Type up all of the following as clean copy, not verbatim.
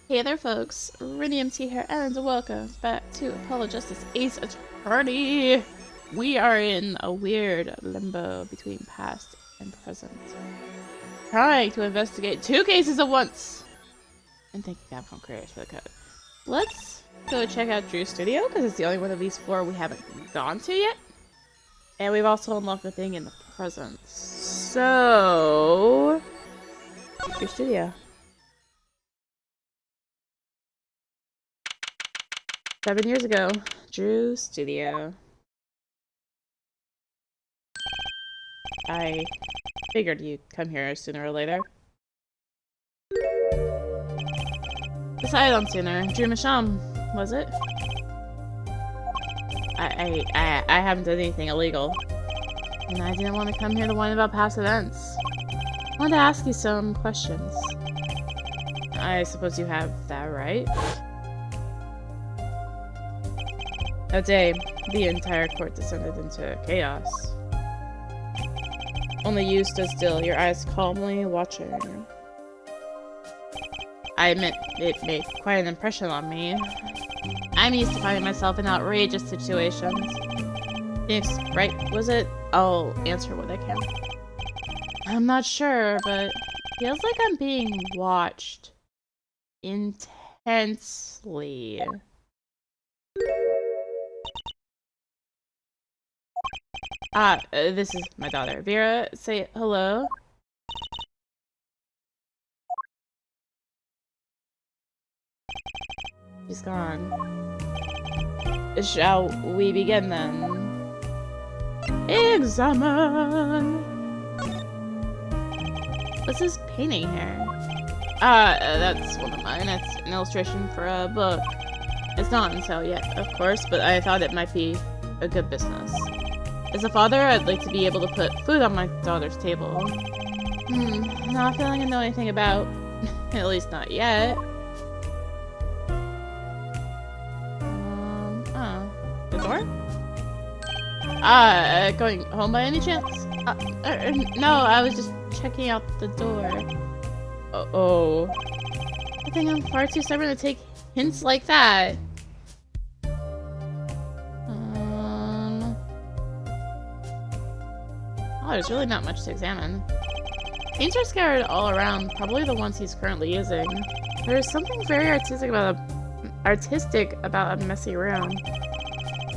Hey there folks, rinimt here and welcome back to Apologists Ace Attorney! We are in a weird limbo between past and present, trying to investigate two cases at once! And thank you Capcom Creators for the code. Let's go check out Drew's studio, because it's the only one of these four we haven't gone to yet. And we've also unlocked a thing in the present. So... Drew's studio. 7 years ago, Drew's studio. I figured you'd come here sooner or later. Decided on sooner. Drew Misham, was it? I haven't done anything illegal. And I didn't want to come here to whine about past events. I wanted to ask you some questions. I suppose you have that right? That day, the entire court descended into chaos. Only you stood still, your eyes calmly watching. I admit, it made quite an impression on me. I'm used to finding myself in outrageous situations. Phoenix, right, was it? I'll answer what I can. I'm not sure, but it feels like I'm being watched. Intensely. This is my daughter. Vera, say hello. She's gone. Shall we begin then? Examine! What's this painting here? That's one of mine. It's an illustration for a book. It's not on sale yet, of course, but I thought it might be a good business. As a father, I'd like to be able to put food on my daughter's table. Not feeling I know anything about. At least not yet. The door? Going home by any chance? No, I was just checking out the door. Uh-oh. I think I'm far too stubborn to take hints like that. Oh, there's really not much to examine. Paints are scattered all around, probably the ones he's currently using. There's something very artistic about a messy room.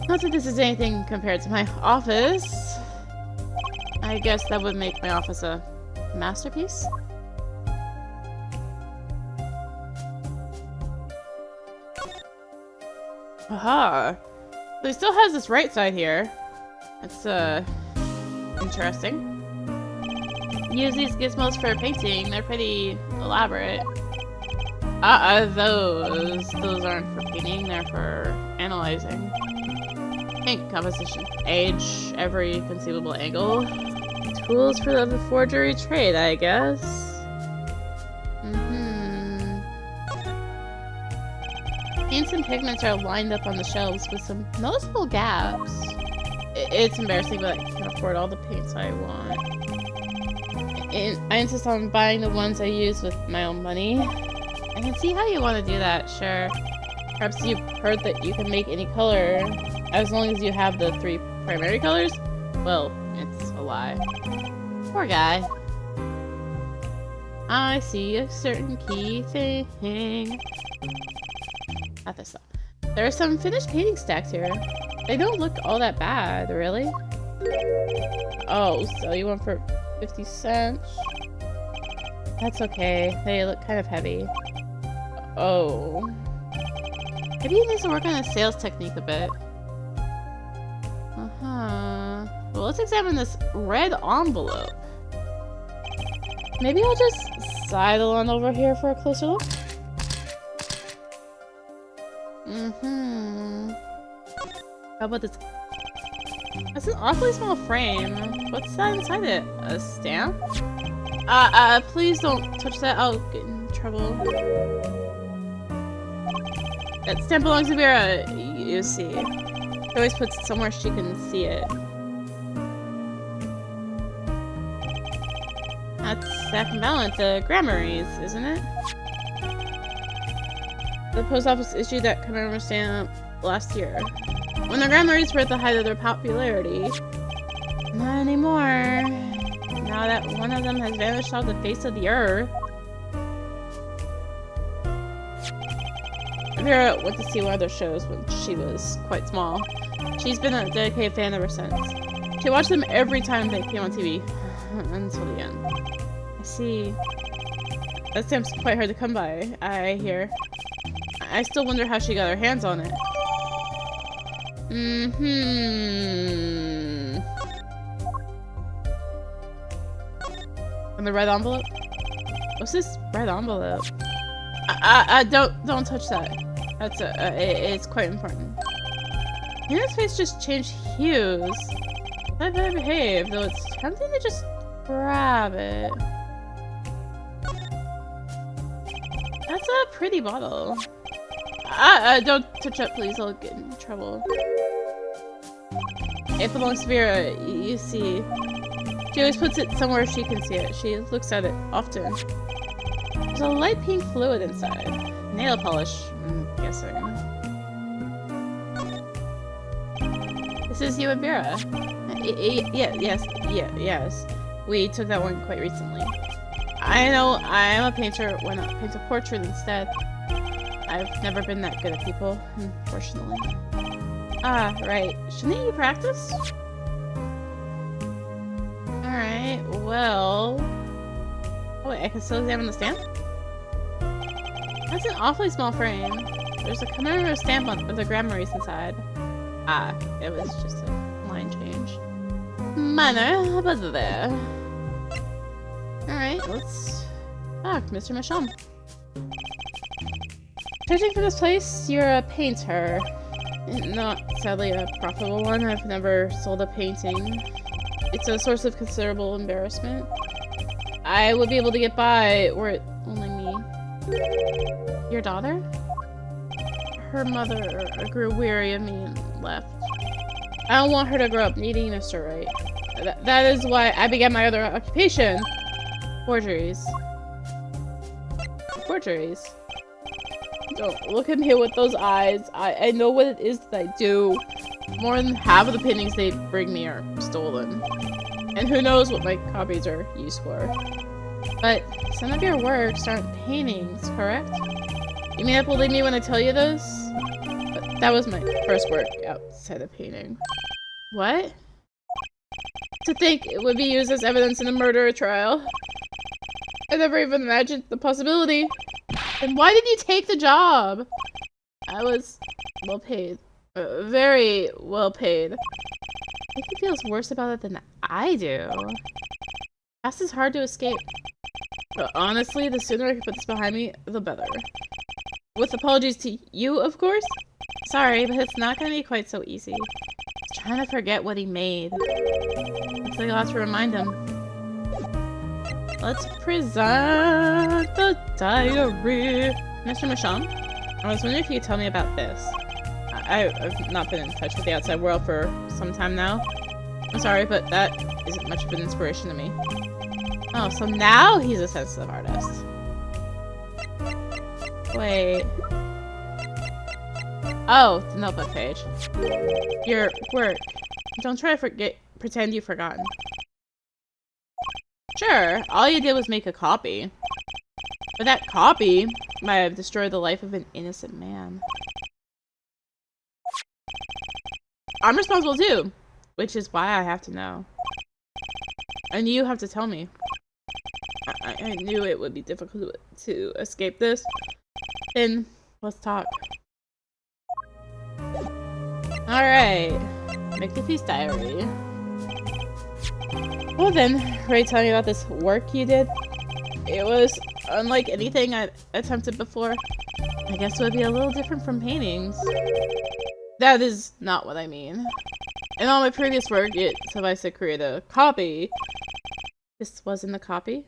Not that this is anything compared to my office. I guess that would make my office a masterpiece? Aha! So he still has this right side here. That's, interesting. Use these gizmos for painting. They're pretty elaborate. Those aren't for painting. They're for analyzing. Ink composition, age, every conceivable angle. Tools for the forgery trade, I guess. Paints and pigments are lined up on the shelves with some noticeable gaps. It's embarrassing, but I can't afford all the paints I want. I insist on buying the ones I use with my own money. I can see how you want to do that, sure. Perhaps you've heard that you can make any color, as long as you have the 3 primary colors? Well, it's a lie. Poor guy. I see a certain key thing. Not this stuff. There are some finished painting stacks here. They don't look all that bad, really. Oh, so you went for 50 cents? That's okay. They look kind of heavy. Oh. Maybe he needs to work on his sales technique a bit. Well, let's examine this red envelope. Maybe I'll just sidle on over here for a closer look. How about this? That's an awfully small frame. What's that inside it? A stamp? Please don't touch that. I'll get in trouble. That stamp belongs to Vera, you see. She always puts it somewhere she can see it. That's Sack and Balance, Grammarys, isn't it? The post office issued that commemorative stamp last year, when the Grandmaries were at the height of their popularity. Not anymore. Now that one of them has vanished off the face of the earth. Vera went to see one of their shows when she was quite small. She's been a dedicated fan ever since. She watched them every time they came on TV, until the end. I see. That stamp's quite hard to come by, I hear. I still wonder how she got her hands on it. And the red envelope? What's this red envelope? Don't touch that. That's it's quite important. Hannah's face just changed hues. I better behave, though it's tempting to just grab it. That's a pretty bottle. Don't touch it, please. I'll get in trouble. It belongs to Vera, you see. She always puts it somewhere she can see it. She looks at it often. There's a light pink fluid inside. Nail polish, I'm guessing. This is you and Vera. Yes. We took that one quite recently. I know, I am a painter. Why not paint a portrait instead? I've never been that good at people, unfortunately. Ah, right. Shouldn't you practice? Alright, well... Oh wait, I can still examine the stamp? That's an awfully small frame. There's a commemorative stamp on with the Grandmaries inside. Ah, it was just a line change. Minor, but there. Alright, let's talk, Mr. Misham. Judging from this place, you're a painter. Not, sadly, a profitable one. I've never sold a painting. It's a source of considerable embarrassment. I would be able to get by were it only me. Your daughter? Her mother grew weary of me and left. I don't want her to grow up needing Mr. Right. That is why I began my other occupation. Forgeries. Forgeries. Don't look at me with those eyes. I know what it is that I do. More than half of the paintings they bring me are stolen. And who knows what my copies are used for. But some of your works aren't paintings, correct? You may not believe me when I tell you this, but that was my first work outside of painting. What? To think it would be used as evidence in a murder trial. I never even imagined the possibility. Then why did you take the job? I was well paid. Very well paid. I think he feels worse about it than I do. Past is hard to escape. But honestly, the sooner I can put this behind me, the better. With apologies to you, of course. Sorry, but it's not gonna be quite so easy. He's trying to forget what he made. Looks like I'll have to remind him. Let's present the diary. Mr. Misham, I was wondering if you could tell me about this. I've not been in touch with the outside world for some time now. I'm sorry, but that isn't much of an inspiration to me. Oh, so now he's a sensitive artist. Wait. Oh, the notebook page. Your work. Don't try to pretend you've forgotten. Sure, all you did was make a copy. But that copy might have destroyed the life of an innocent man. I'm responsible too, which is why I have to know. And you have to tell me. I knew it would be difficult to escape this. Then, let's talk. Alright. Make the feast diary. Well then, ready to tell me about this work you did? It was unlike anything I've attempted before. I guess it would be a little different from paintings. That is not what I mean. In all my previous work, it sufficed to create a copy. This wasn't a copy?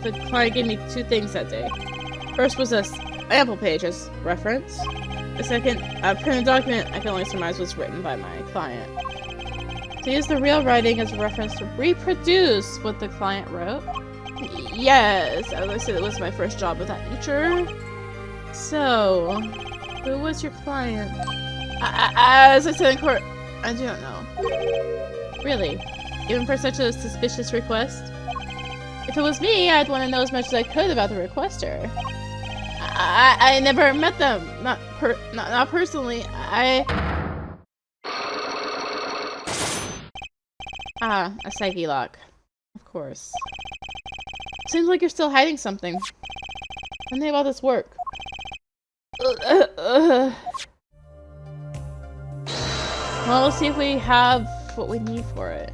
The client gave me two things that day. First was a sample page as reference. The second, a printed document I can only surmise was written by my client. To use the real writing as a reference to reproduce what the client wrote? Yes, as I said, it was my first job of that nature. So, who was your client? As I said in court, I don't know. Really? Even for such a suspicious request? If it was me, I'd want to know as much as I could about the requester. I never met them. Not personally. Ah, a psyche lock. Of course. Seems like you're still hiding something. When did all this work? Well, we'll see if we have what we need for it.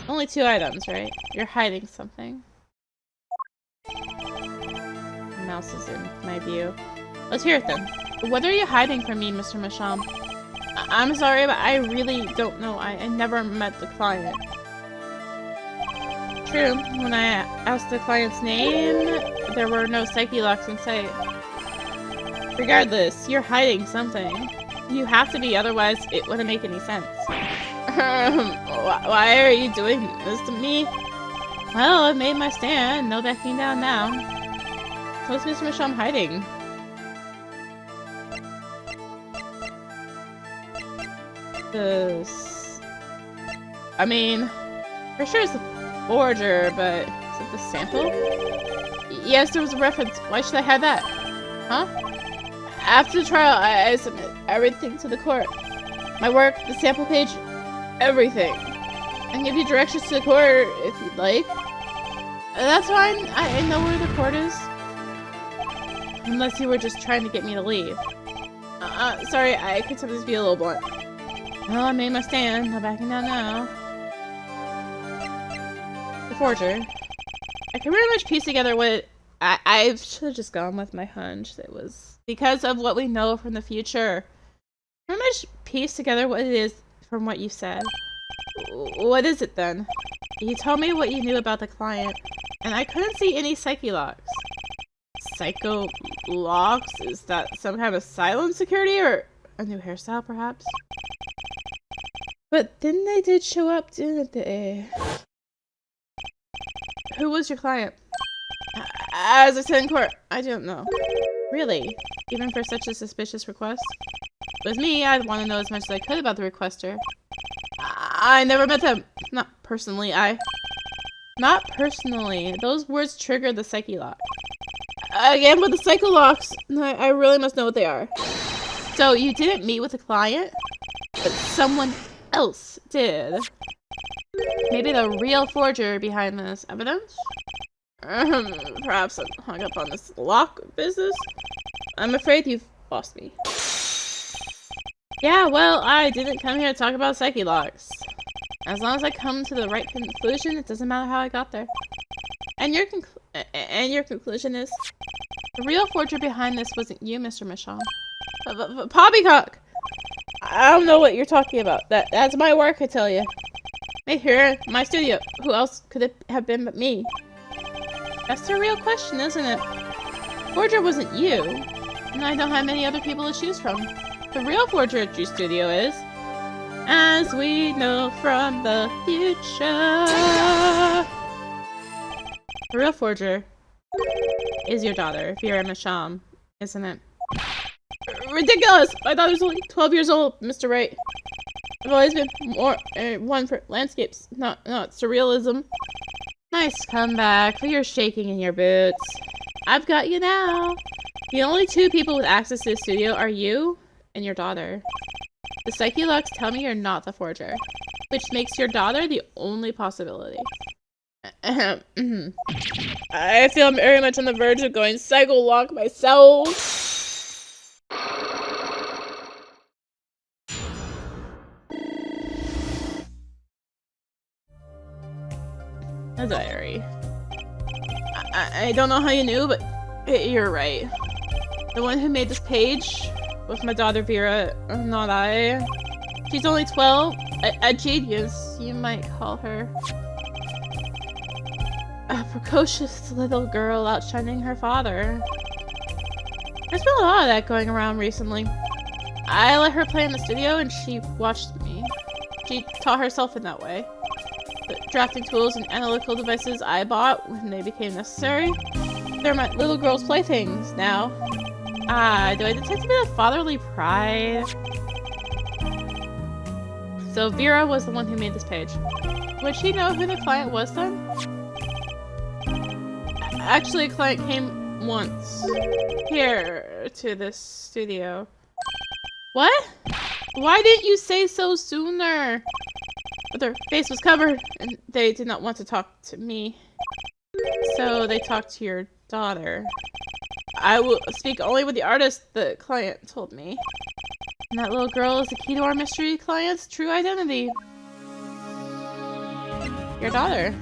Only 2 items, right? You're hiding something. The mouse is in my view. Let's hear it then. What are you hiding from me, Mr. Misham? I'm sorry, but I really don't know. I never met the client. True, when I asked the client's name, there were no psyche locks in sight. Regardless, you're hiding something. You have to be, otherwise it wouldn't make any sense. Why are you doing this to me? Well, I've made my stand. No backing down now. What's Mr. Misham hiding? This... I mean, for sure it's the forger, but is it the sample? Yes, there was a reference. Why should I have that? Huh? After the trial, I submit everything to the court. My work, the sample page, everything. I can give you directions to the court if you'd like. That's fine. I know where the court is. Unless you were just trying to get me to leave. Sorry, I could sometimes be a little blunt. Well, I made my stand. No backing down now. The forger. I can pretty much piece together what I should have just gone with my hunch. It was because of what we know from the future. Pretty much piece together what it is from what you said. What is it then? You told me what you knew about the client, and I couldn't see any psyche locks. Psycho locks? Is that some kind of silent security or a new hairstyle, perhaps? But then they did show up, didn't they? Who was your client? As I said in court, I don't know. Really? Even for such a suspicious request? If it was me, I'd want to know as much as I could about the requester. I never met them. Not personally, Not personally. Those words triggered the psyche lock. Again, with the psycho locks, I really must know what they are. So, you didn't meet with the client? But someone else did. Maybe the real forger behind this evidence? Perhaps I'm hung up on this lock business? I'm afraid you've lost me. Yeah, well, I didn't come here to talk about psyche locks. As long as I come to the right conclusion, it doesn't matter how I got there. And your conclusion is, the real forger behind this wasn't you, Mr. Misham. Poppycock! I don't know what you're talking about. That's my work, I tell you. Right here, my studio. Who else could it have been but me? That's the real question, isn't it? Forger wasn't you, and I don't have many other people to choose from. The real forger at your studio is, as we know from the future. The real forger is your daughter, Vera Misham, isn't it? Ridiculous! My daughter's only 12 years old, Mr. Wright. I've always been more one for landscapes, not surrealism. Nice comeback, but you're shaking in your boots. I've got you now. The only 2 people with access to the studio are you and your daughter. The psyche locks tell me you're not the forger, which makes your daughter the only possibility. I feel I'm very much on the verge of going psycho lock myself. A diary. I don't know how you knew, but you're right. The one who made this page was my daughter Vera, not I. She's only 12. A genius, you might call her. A precocious little girl outshining her father. There's been a lot of that going around recently. I let her play in the studio and she watched me. She taught herself in that way. The drafting tools and analytical devices I bought when they became necessary. They're my little girl's playthings now. Ah, do I detect a bit of fatherly pride? So Vera was the one who made this page. Would she know who the client was then? Actually, a client came once here to this studio. What? Why didn't you say so sooner? But their face was covered and they did not want to talk to me. So they talked to your daughter. I will speak only with the artist, the client told me. And that little girl is the key to our mystery client's true identity. Your daughter.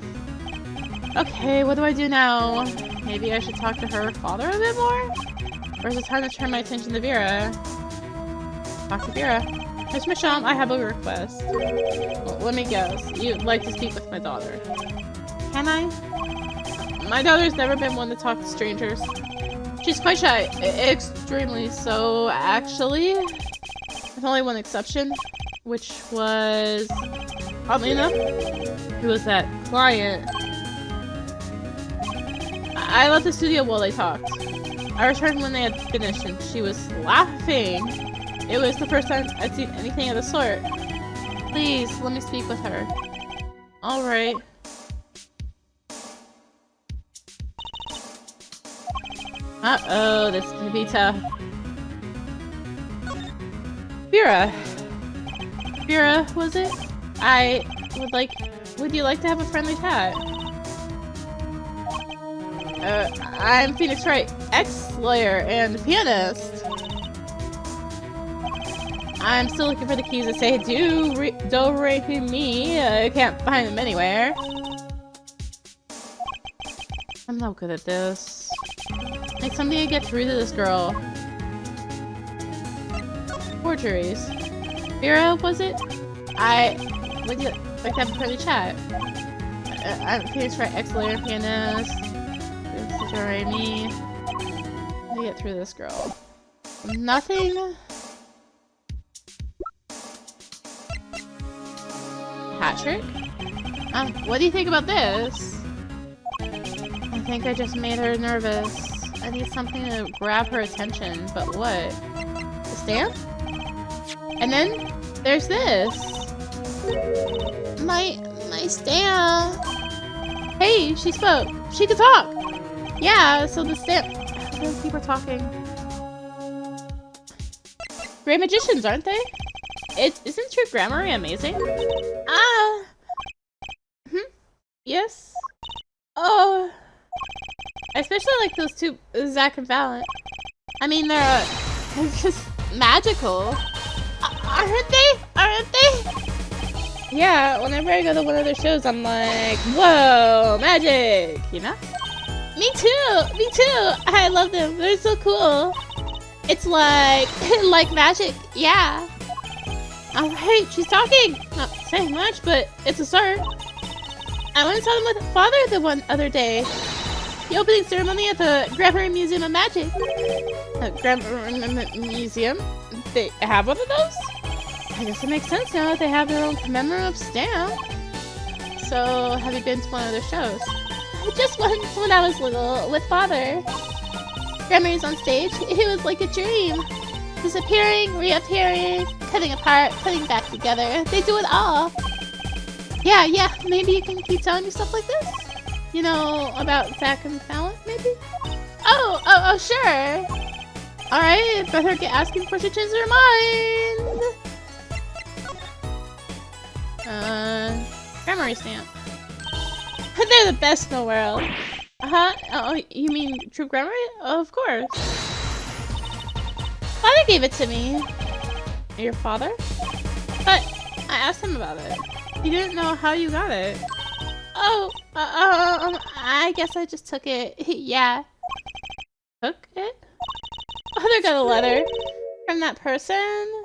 Okay, what do I do now? Maybe I should talk to her father a bit more? Or is it time to turn my attention to Vera? Talk to Vera. Miss Misham, I have a request. Well, let me guess. You'd like to speak with my daughter. Can I? My daughter's never been one to talk to strangers. She's quite shy. Extremely so, actually. With only one exception. Which was... oddly enough, it was that client. I left the studio while they talked. I returned when they had finished and she was laughing. It was the first time I'd seen anything of the sort. Please, let me speak with her. Alright. Uh-oh, this could be tough. Vera. Vera, was it? Would you like to have a friendly chat? I'm Phoenix Wright, ex-lawyer and pianist. I'm still looking for the keys that say do, re, mi. I can't find them anywhere. I'm not good at this. Like something to get through to this girl. Forgeries. Vera, was it? Would you like to have a friendly chat? I'm Phoenix Wright, ex-lawyer and pianist. Me. How do I get through this girl? Nothing? Hat trick? What do you think about this? I think I just made her nervous. I need something to grab her attention, but what? The stamp? And then there's this. My stamp. Hey, she spoke. She could talk. Yeah, so the stamp. Those people are talking. Great magicians, aren't they? Isn't your grammar amazing? Yes? Oh. I especially like those two, Zach and Valen. I mean, they're just magical. Aren't they? Aren't they? Yeah, whenever I go to one of their shows, I'm like, whoa, magic, you know? Me too! Me too! I love them. They're so cool. It's like, like magic. Yeah. Alright, she's talking. Not saying much, but it's a start. I went and saw them with Father the one other day. The opening ceremony at the Grammar Museum of Magic. Grammar Museum? They have one of those? I guess it makes sense now that they have their own commemorative stamp. So, have you been to one of their shows? Just once when I was little, with Father. Grammar's on stage. It was like a dream. Disappearing, reappearing, cutting apart, putting back together. They do it all. Yeah, maybe you can keep telling me stuff like this? You know, about Zach and Fallon, maybe? Oh, sure. Alright, better get asking before she changes her mind. Grammar stamp. They're the best in the world. Oh, you mean True Grammar? Oh, of course. Father gave it to me. Your father? But I asked him about it. He didn't know how you got it. Oh, I guess I just took it. Yeah. Took it? Father got a letter from that person.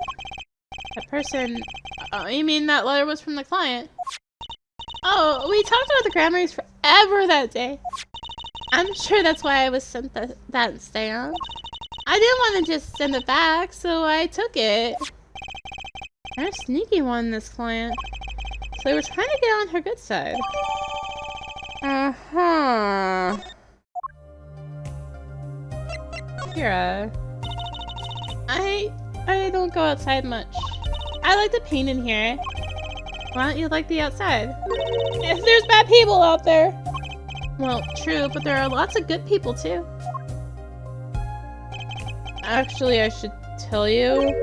That person? Oh, you mean that letter was from the client? Oh, we talked about the grammars forever that day. I'm sure that's why I was sent that stamp. I didn't want to just send it back, so I took it. They're a sneaky one, this client. So they were trying to get on her good side. Vera. I don't go outside much. I like to paint in here. Why don't you like the outside? If there's bad people out there. Well, true, but there are lots of good people too. Actually, I should tell you,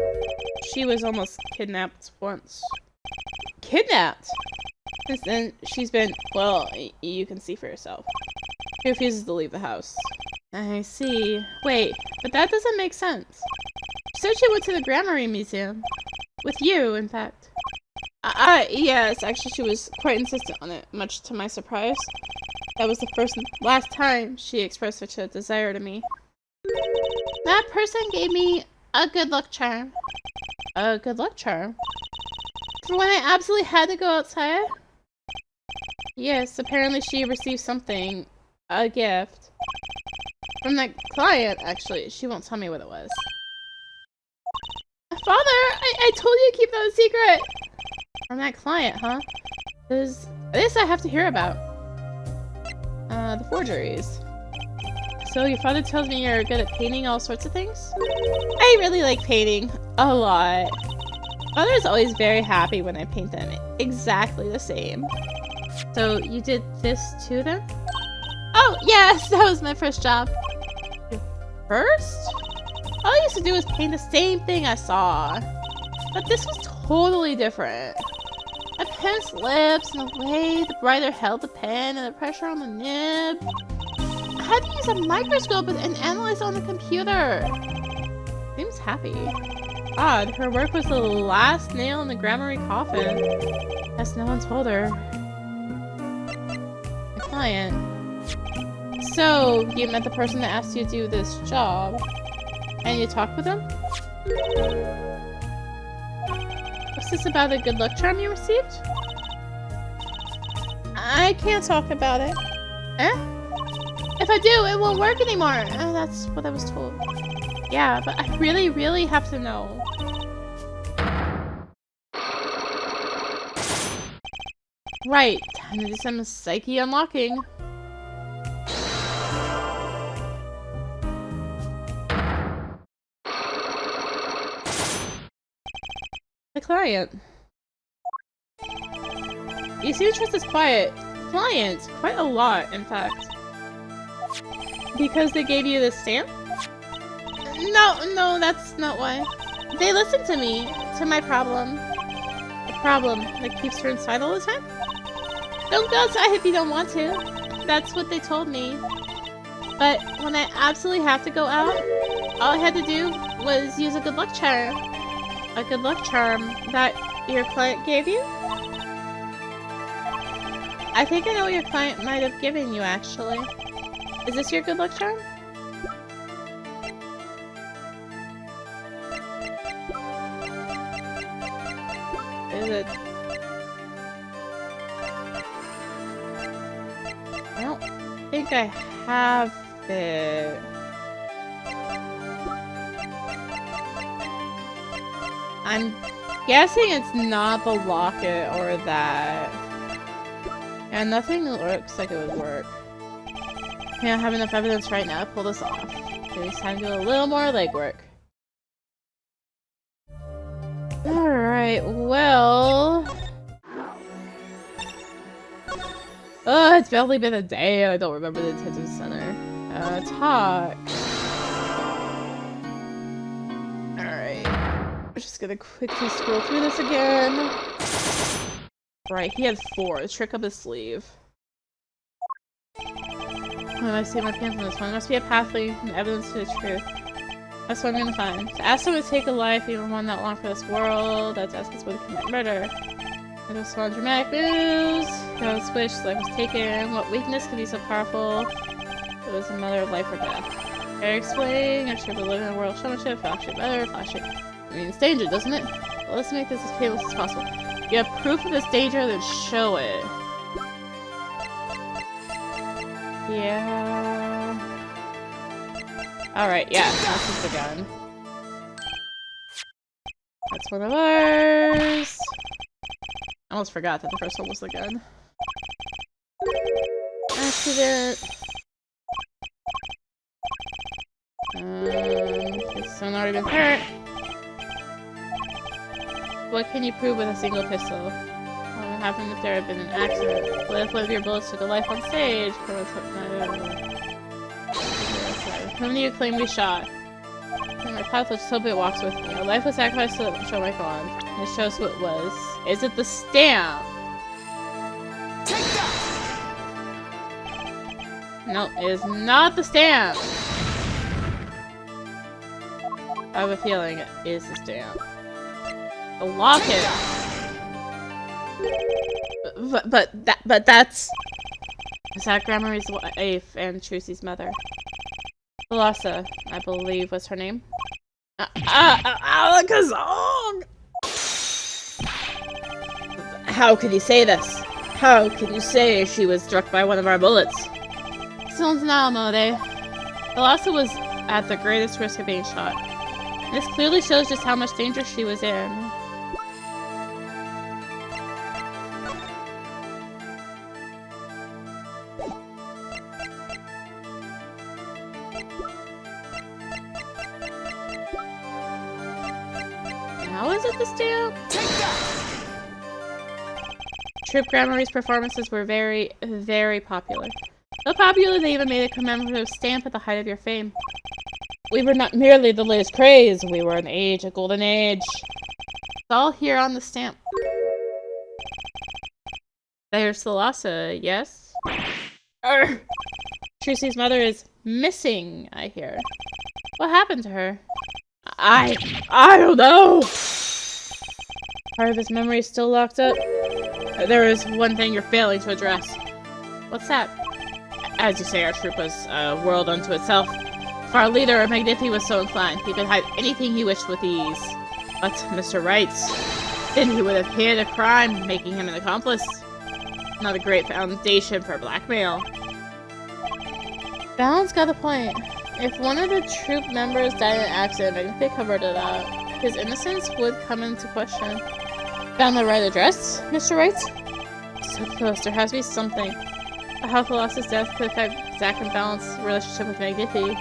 she was almost kidnapped once. Kidnapped? Since then, she's been, well, you can see for yourself. She refuses to leave the house. I see. Wait, but that doesn't make sense. She said she went to the Grammar Museum. With you, in fact. Yes, actually she was quite insistent on it, much to my surprise. That was the first and last time she expressed such a desire to me. That person gave me a good luck charm. A good luck charm? For when I absolutely had to go outside? Yes, apparently she received something. A gift. From that client, actually. She won't tell me what it was. Father! I told you to keep that a secret! From that client, huh? This I have to hear about. The forgeries. So your father tells me you're good at painting all sorts of things? I really like painting. A lot. Father is always very happy when I paint them. Exactly the same. So you did this too then? Oh, yes! That was my first job. Your first? All I used to do was paint the same thing I saw. But this was totally different. A pen slips, and the way the writer held the pen and the pressure on the nib. I had to use a microscope and analyze on the computer. Seems happy. Odd, her work was the last nail in the Grammar coffin. Guess no one told her. My client. So, you met the person that asked you to do this job. And you talked with him? What's this about a good luck charm you received? I can't talk about it. Eh? If I do, it won't work anymore. That's what I was told. Yeah, but I really, really have to know. Right, time to do some psyche unlocking. The client. You seem to trust this client, quite a lot, in fact. Because they gave you the stamp? No, that's not why. They listened to me, to my problem. The problem that keeps her inside all the time? Don't go outside if you don't want to. That's what they told me. But when I absolutely have to go out, all I had to do was use a good luck charm. A good luck charm that your client gave you? I think I know what your client might have given you, actually. Is this your good luck charm? Is it? I don't think I have it. I'm guessing it's not the locket or that. And nothing looks like it would work. I don't have enough evidence right now to pull this off. It's time to do a little more legwork. Alright, well... Oh, it's barely been a day. I don't remember the detention center. Talk. Alright. We're just gonna quickly scroll through this again. Right, he had 4. Trick up his sleeve. When I see my pants on this one, there must be a path leading from evidence to the truth. That's what I'm gonna find. To ask someone to take a life, even one not long for this world, that's ask us where to commit murder. I just want dramatic news. Go switch, life was taken. What weakness could be so powerful? It was a matter of life or death. Eric explain, I should live in a world showmanship, flash it better, flash it. I mean, it's danger, doesn't it? Well, let's make this as painless as possible. You have proof of this danger, then show it. Yeah. Alright, yeah, this is the gun. That's one of ours. I almost forgot that the first one was the gun. Accident. someone already been hurt. What can you prove with a single pistol? What would happen if there had been an accident? What if one of your bullets took a life on stage? Whom do you claim we shot? In my path, let's hope it walks with me. A life was sacrificed to show my bond. And it shows who it was. Is it the stamp? Take that! No, it is not the stamp. I have a feeling it is the stamp. The locket. But that's... Is that Grandma's wife and Trucy's mother? Thalassa, I believe was her name. Alakazam! How could you say this? How could you say she was struck by one of our bullets? Sounds now, Mode. Thalassa was at the greatest risk of being shot. This clearly shows just how much danger she was in. How is it the stamp? Troop Grandma's performances were very, very popular. So popular they even made a commemorative stamp at the height of your fame. We were not merely the latest craze, we were an age, a golden age. It's all here on the stamp. There's Thalassa, yes? Trucy's mother is missing, I hear. What happened to her? I don't know! Part of his memory is still locked up. There is one thing you're failing to address. What's that? As you say, our troop was a world unto itself. If our leader, Magnifi, was so inclined, he could hide anything he wished with ease. But Mr. Wrights, then he would have hid a crime, making him an accomplice. Not a great foundation for blackmail. Balance got a point. If one of the troop members died in an accident, Magnifi covered it up. His innocence would come into question. Found the right address, Mr. Wrights? So close, there has to be something. How Thalassa's death could affect Zack and Balance's relationship with Magnifi.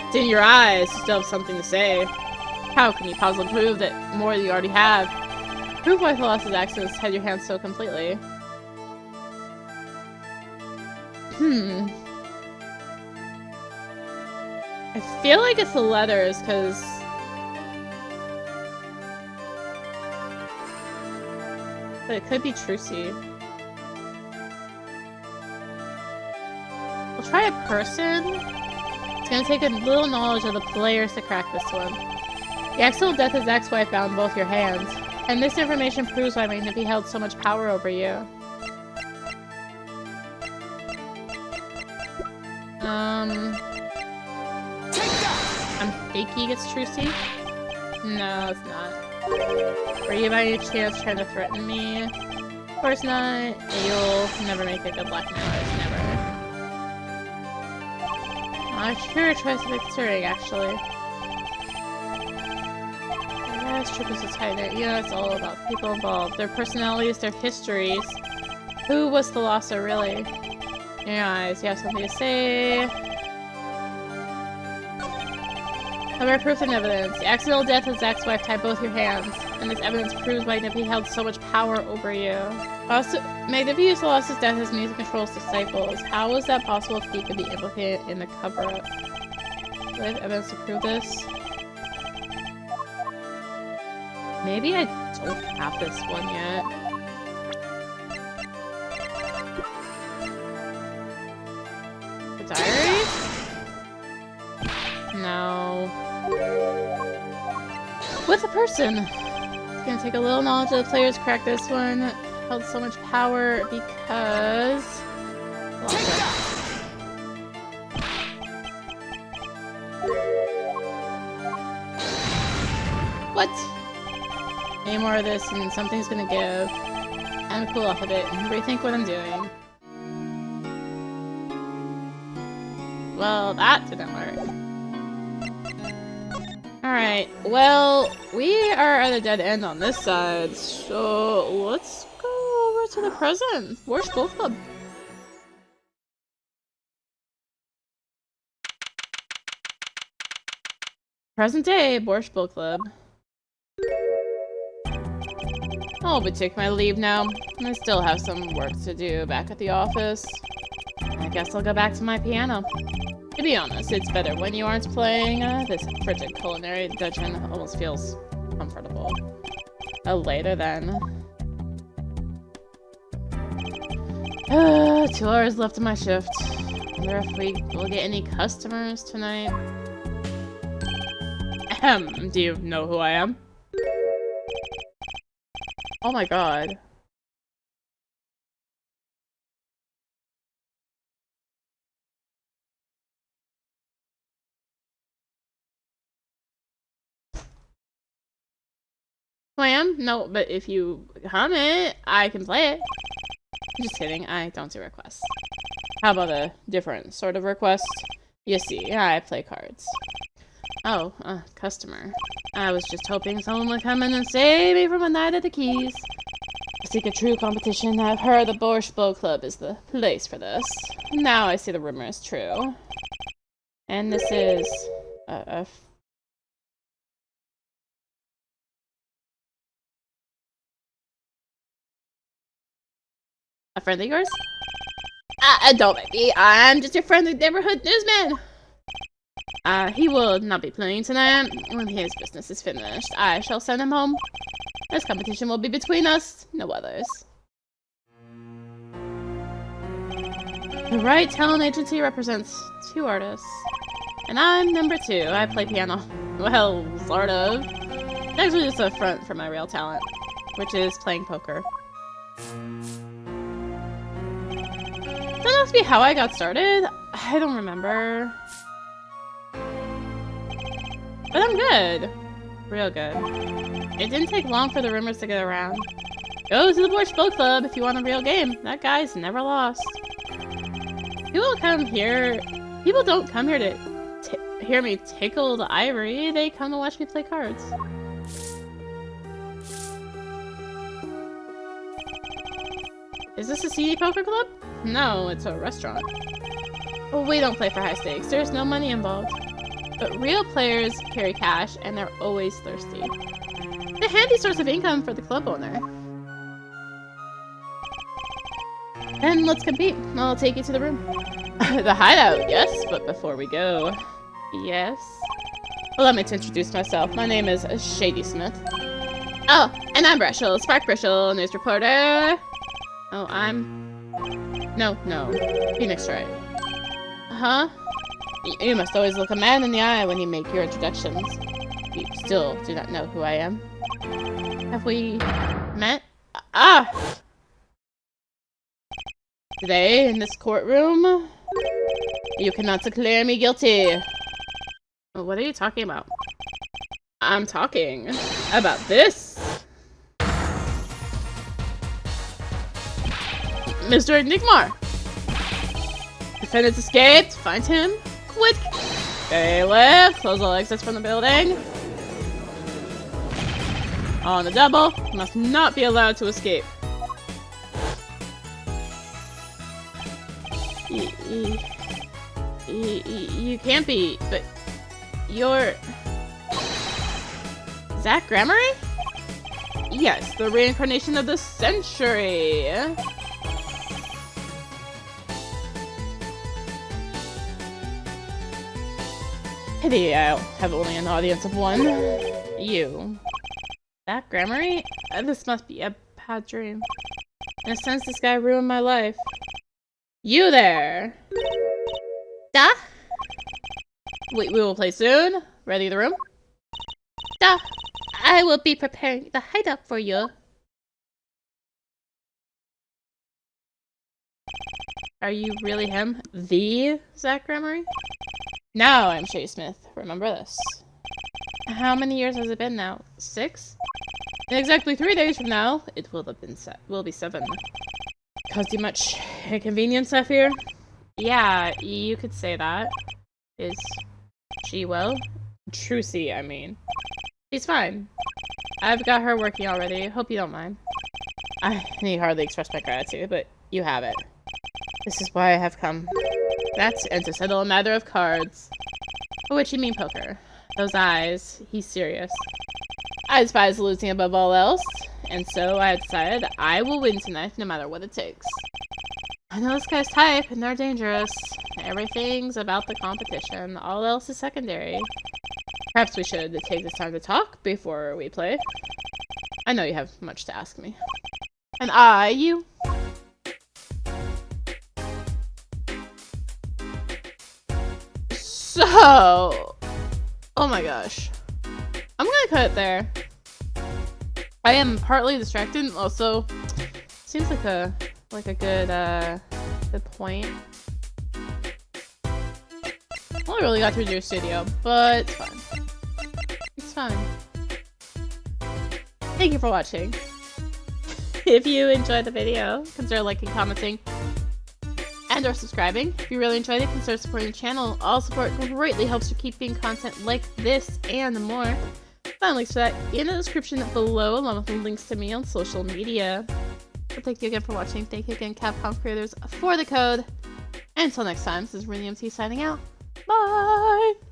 It's in your eyes, you still have something to say. How can you possibly prove that more than you already have? Prove why Thalassa's actions had your hands so completely. I feel like it's the letters, because... But it could be Trucy. We'll try a person. It's gonna take a little knowledge of the players to crack this one. The accidental death of Zack's wife bound both your hands. And this information proves why Magnifi held so much power over you. I'm thinking it's Trucy. No, it's not. Were you by any chance trying to threaten me? Of course not. You'll never make a good blackmailer. Never. I'm sure it tries to be concerning, actually. This trip is a tight. Yeah, it's all about people involved. Their personalities, their histories. Who was Thalassa, really? In your eyes, you have something to say? However, proof and evidence. The accidental death of Zack's wife tied both your hands, and this evidence proves why Magnifi held so much power over you. Also, Magnifi used Thalassa's death as means to control his disciples. How was that possible if he could be implicated in the cover-up? Do I have evidence to prove this? Maybe I don't have this one yet. The diary? No. With a person. It's gonna take a little knowledge of the players to crack this one. Held so much power because... What? Any more of this and something's gonna give. I'm gonna cool off a bit and rethink what I'm doing. Well, that didn't work. Alright, well, we are at a dead end on this side, so let's go over to the present. Where's both of them? Present day Borscht Bowl Club. I'll be taking my leave now. I still have some work to do back at the office. I guess I'll go back to my piano. To be honest, it's better when you aren't playing. This frigid culinary dungeon almost feels comfortable. Later then. 2 hours left of my shift. Wonder if we will get any customers tonight. Ahem, do you know who I am? Oh my god. Who I am? No, but if you comment, I can play it. Just kidding, I don't do requests. How about a different sort of request? You see, I play cards. Oh, customer. I was just hoping someone would come in and save me from a night at the Keys. I seek a true competition. I've heard the Borscht Bowl Club is the place for this. Now I see the rumor is true. And this is... a friend of yours? Don't make me. I'm just your friendly neighborhood newsman. He will not be playing tonight. When his business is finished, I shall send him home. This competition will be between us, no others. The Right Talent Agency represents 2 artists. And I'm number 2. I play piano. Well, sort of. It's actually just a front for my real talent, which is playing poker. That must be how I got started. I don't remember. But I'm good. Real good. It didn't take long for the rumors to get around. Go to the Borscht Bowl Club if you want a real game. That guy's never lost. People don't come here to hear me tickle the ivory. They come to watch me play cards. Is this a CD poker club? No, it's a restaurant. Well, we don't play for high stakes. There's no money involved. But real players carry cash, and they're always thirsty. It's a handy source of income for the club owner. Then let's compete. I'll take you to the room. The hideout, yes, but before we go... Yes? Allow me to introduce myself. My name is Shadi Smith. Oh, and I'm Breshel, Spark Breshel, news reporter. Oh, I'm... No, Phoenix Wright. Huh? You must always look a man in the eye when you make your introductions. You still do not know who I am. Have we met? Ah! Today, in this courtroom, you cannot declare me guilty. What are you talking about? I'm talking about this. Mr. Nigmar! Defendant escaped. Find him. Quick! Bailiff! Close all exits from the building. On the double. Must not be allowed to escape. You can't be, but you're... Zach Grammary? Yes, the reincarnation of the century. Pity I'll have only an audience of 1. You. Zach Grammary? This must be a bad dream. In a sense, this guy ruined my life. You there! Da? We will play soon. Ready the room? Da! I will be preparing the hideout for you. Are you really him? The Zach Grammary? Now I'm Shadi Smith. Remember this. How many years has it been now? 6? In exactly 3 days from now, it will have been will be 7. Caused you much inconvenience, I fear? Yeah, you could say that. Is she well? Trucy, I mean. She's fine. I've got her working already. Hope you don't mind. I need hardly express my gratitude, but you have it. This is why I have come. That's and to settle a matter of cards. What you mean poker? Those eyes. He's serious. I despise losing above all else, and so I decided I will win tonight no matter what it takes. I know this guy's type, and they're dangerous. Everything's about the competition. All else is secondary. Perhaps we should take this time to talk before we play. I know you have much to ask me. And you? So... Oh my gosh. I'm gonna cut it there. I am partly distracted. Also, seems like a good point. Only really got through your studio, but it's fine. It's fine. Thank you for watching. If you enjoyed the video, consider liking, commenting, and/or subscribing. If you really enjoyed it, consider supporting the channel. All support greatly helps to keep being content like this and more. Find links for that in the description below, along with links to me on social media. So thank you again for watching. Thank you again, Capcom Creators, for the code. And until next time, this is rinimt signing out. Bye!